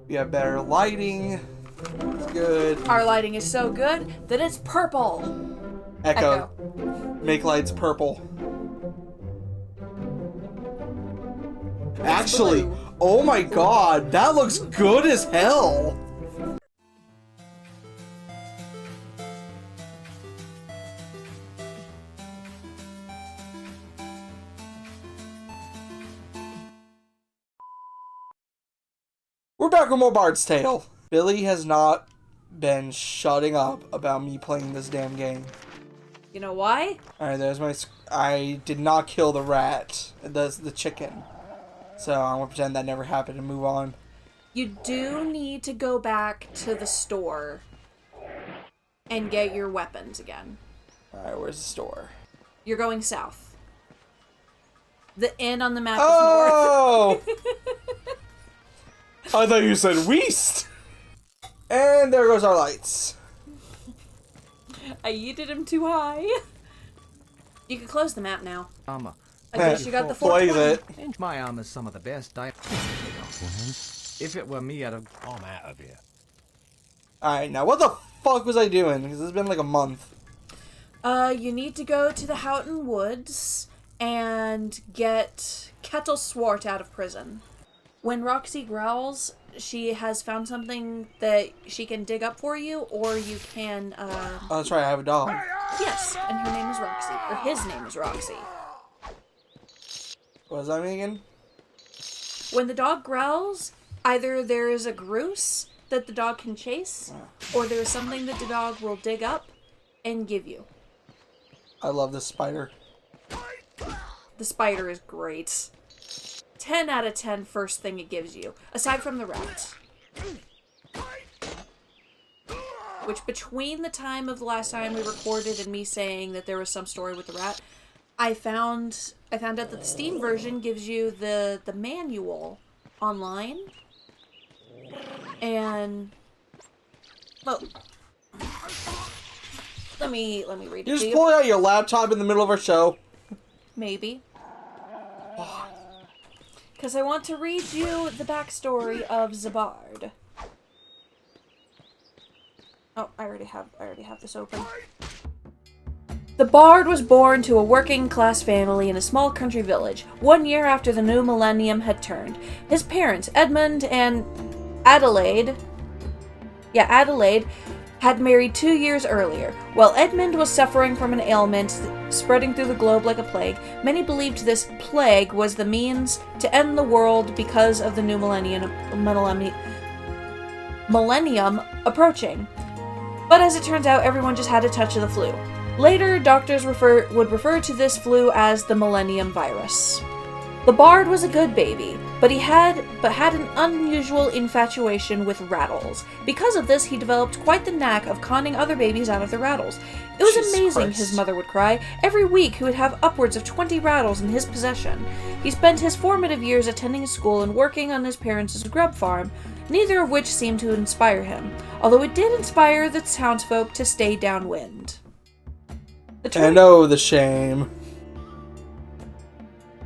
We have better lighting. It's good. Our lighting is so good that it's purple. Echo. Make lights purple. Actually, blue. oh my god, that looks good as hell. We're back with more Bard's Tale. Billie has not been shutting up about me playing this damn game. You know why? Alright, there's my... I did not kill the rat. The chicken. So I'm gonna pretend that never happened and move on. You do need to go back to the store and get your weapons again. Alright, where's the store? You're going south. The inn on the map Oh! is north. I thought you said west. And there goes our lights. I yeeted him too high. You can close the map now. Armor. I guess you got the Plays 420. it. My armor's some of the best. If it were me, I'd have... I'm out of here. Alright, now what the fuck was I doing? Because it's been like a month. You need to go to the Houghton Woods and get Kettle Swart out of prison. When Roxy growls, she has found something that she can dig up for you, or you can, Oh, that's right, I have a dog. Yes, and her name is Roxy. Or his name is Roxy. What does that mean again? When the dog growls, either there is a groose that the dog can chase, or there is something that the dog will dig up and give you. I love this spider. The spider is great. 10 out of 10 first thing it gives you, aside from the rat. Which, between the time of the last time we recorded and me saying that there was some story with the rat, I found out that the Steam version gives you the manual online. And well, let me read it. You to just pull out your laptop in the middle of our show. Maybe. Because I want to read you the backstory of the Bard. Oh, I already have this open. The Bard was born to a working-class family in a small country village, 1 year after the new millennium had turned. His parents, Edmund and Adelaide, had married 2 years earlier. While Edmund was suffering from an ailment spreading through the globe like a plague, many believed this plague was the means to end the world because of the new millennium approaching. But as it turns out, everyone just had a touch of the flu. Later, doctors would refer to this flu as the millennium virus. The Bard was a good baby, but had an unusual infatuation with rattles. Because of this, he developed quite the knack of conning other babies out of their rattles. It was Jesus amazing, Christ. his mother would cry. Every week he would have upwards of 20 rattles in his possession. He spent his formative years attending school and working on his parents' grub farm, neither of which seemed to inspire him, although it did inspire the townsfolk to stay downwind. And oh, the shame.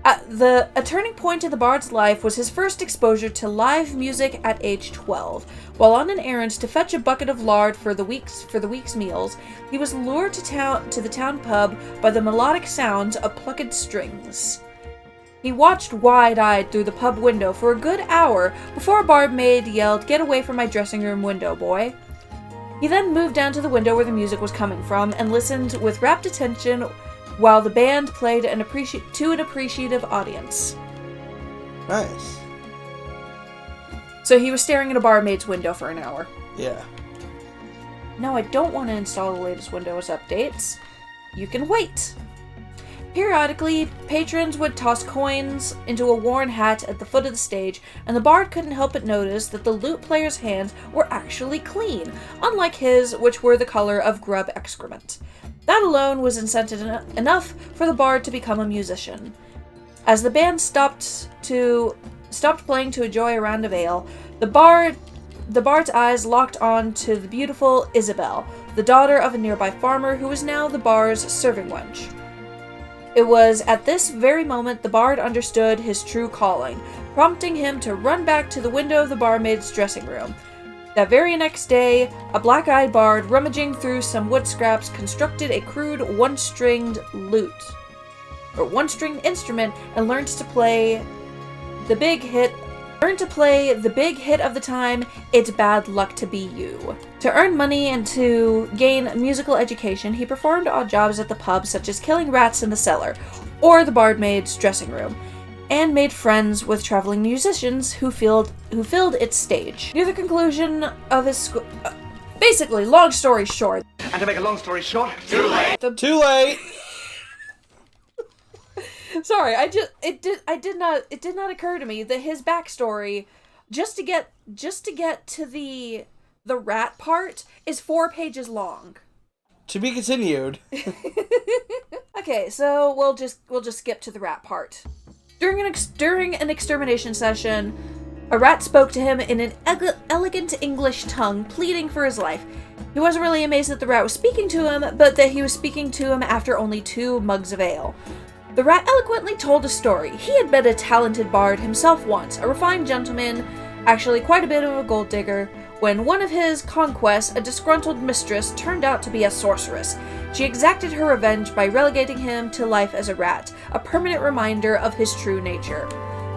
A turning point in the Bard's life was his first exposure to live music at age 12. While on an errand to fetch a bucket of lard for the week's meals, he was lured to the town pub by the melodic sounds of plucked strings. He watched wide-eyed through the pub window for a good hour before a barmaid yelled, "Get away from my dressing room window, boy." He then moved down to the window where the music was coming from and listened with rapt attention while the band played to an appreciative audience. Nice. So he was staring at a barmaid's window for an hour. Yeah. No, I don't want to install the latest Windows updates. You can wait. Periodically, patrons would toss coins into a worn hat at the foot of the stage, and the Bard couldn't help but notice that the lute player's hands were actually clean, unlike his, which were the color of grub excrement. That alone was incentive enough for the Bard to become a musician. As the band stopped playing to enjoy a round of ale, the Bard's eyes locked on to the beautiful Isabel, the daughter of a nearby farmer who was now the Bard's serving wench. It was at this very moment the Bard understood his true calling. prompting him to run back to the window of the barmaid's dressing room. That very next day, a black-eyed bard rummaging through some wood scraps constructed a crude one-stringed instrument and learned to play the big hit of the time, It's Bad Luck to Be You. To earn money and to gain musical education, he performed odd jobs at the pub, such as killing rats in the cellar, or the barmaid's dressing room, and made friends with traveling musicians who filled its stage. Near the conclusion of his basically, long story short. And to make a long story short, too late. Too late. Sorry, it did not occur to me that his backstory, just to get to the rat part, is 4 pages long. To be continued. Okay, so we'll just skip to the rat part. During an extermination session, a rat spoke to him in an elegant English tongue, pleading for his life. He wasn't really amazed that the rat was speaking to him, but that he was speaking to him after only 2 mugs of ale. The rat eloquently told a story. He had been a talented bard himself once, a refined gentleman, actually quite a bit of a gold digger, when one of his conquests, a disgruntled mistress, turned out to be a sorceress. She exacted her revenge by relegating him to life as a rat, a permanent reminder of his true nature.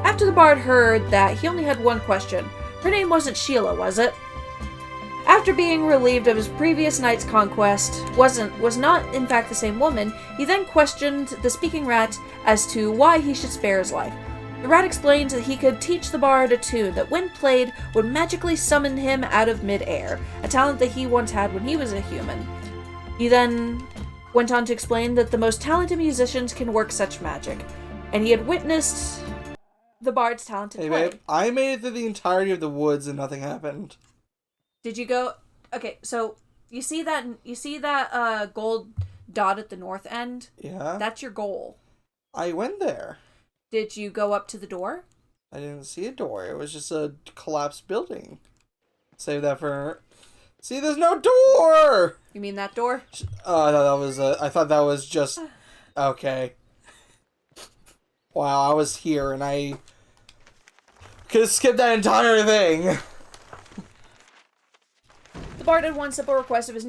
After the bard heard that, he only had one question. Her name wasn't Sheila, was it? After being relieved of his previous night's conquest was not in fact the same woman, he then questioned the speaking rat as to why he should spare his life. The rat explained that he could teach the bard a tune that, when played, would magically summon him out of mid-air, a talent that he once had when he was a human. He then went on to explain that the most talented musicians can work such magic, and he had witnessed the bard's talented play. Babe, I made it through the entirety of the woods and nothing happened. Did you go? Okay, so you see that gold dot at the north end? Yeah. That's your goal. I went there. Did you go up to the door? I didn't see a door. It was just a collapsed building. Save that for... See, there's no door! You mean that door? I thought that was just... Okay. Wow, I was here and I... could have skipped that entire thing. The bard had one simple request of his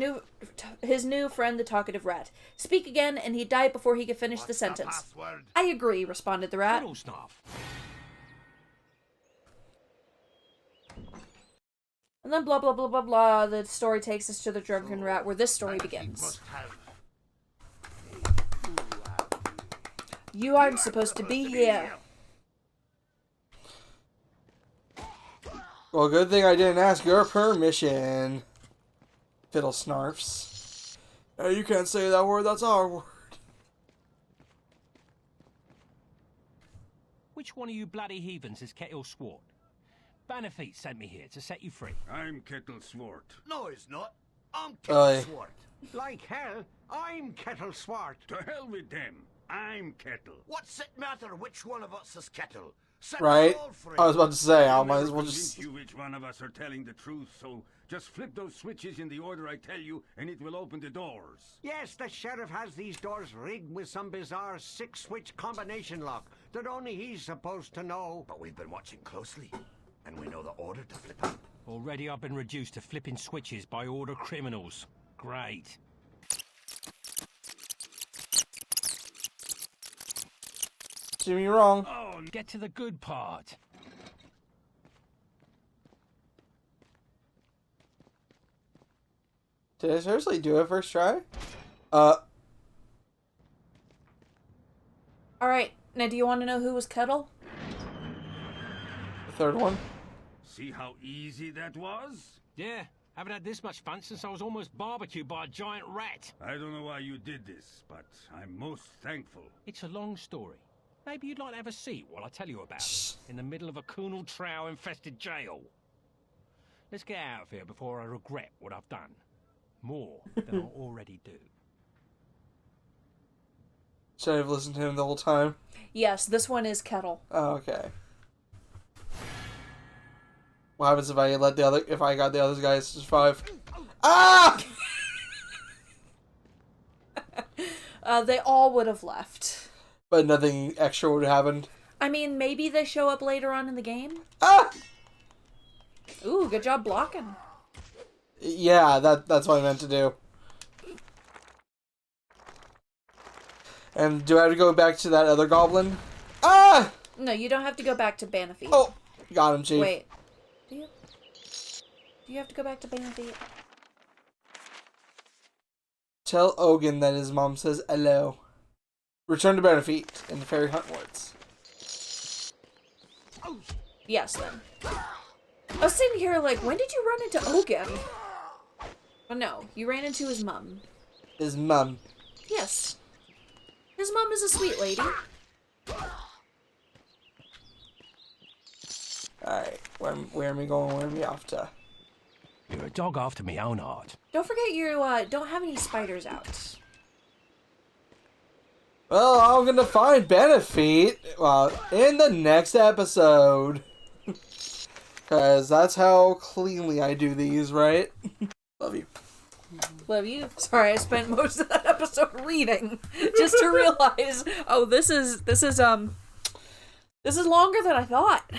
new friend, the talkative rat. Speak again, and he'd die before he could finish the sentence. I agree, responded the rat. And then blah blah blah blah blah, the story takes us to the drunken rat, where this story begins. You aren't supposed to be here. Well, good thing I didn't ask your permission. Fiddle snarfs. Hey, you can't say that word, that's our word. Which one of you bloody heathens is Kettle Swart? Bannerfeet sent me here to set you free. I'm Kettle Swart. No, it's not. I'm Kettle Swart. Like hell, I'm Kettle Swart. To hell with them. I'm Kettle. What's it matter which one of us is Kettle? Set Right? all free. I was about to say, I might as well Convince just... you which one of us are telling the truth, so just flip those switches in the order I tell you, and it will open the doors. Yes, the sheriff has these doors rigged with some bizarre 6-switch combination lock that only he's supposed to know. But we've been watching closely, and we know the order to flip up. Already I've been reduced to flipping switches by order criminals. Great. Do me wrong. Oh, get to the good part. Did I seriously do it first try? Alright, now do you want to know who was Kettle? The third one? See how easy that was? Yeah, haven't had this much fun since I was almost barbecued by a giant rat. I don't know why you did this, but I'm most thankful. It's a long story. Maybe you'd like to have a seat while I tell you about it, in the middle of a Kunal Trow-infested jail. Let's get out of here before I regret what I've done. More than I already do. Should I have listened to him the whole time? Yes, this one is Kettle. Oh, okay. What happens if I got the other guys to survive? Ah! They all would have left. But nothing extra would have happened. I mean, maybe they show up later on in the game. Ah! Ooh, good job blocking. Yeah, that's what I meant to do. And do I have to go back to that other goblin? Ah! No, you don't have to go back to Banafeet. Oh, got him, Chief. Wait. Do you? Do you have to go back to Banafeet? Tell Ogun that his mom says hello. Return to Benefit in the Fairy Hunt Woods. Yes, then. I was sitting here like, when did you run into Ogun? Oh, no, you ran into his mom. His mum. Yes. His mom is a sweet lady. Alright, where am I going? Where am I off to? You're a dog after me own heart. Don't forget you don't have any spiders out. Well, I'm gonna find Benefit, well, in the next episode. Because that's how cleanly I do these, right? Love you. Love you. Sorry, I spent most of that episode reading just to realize, oh, this is longer than I thought.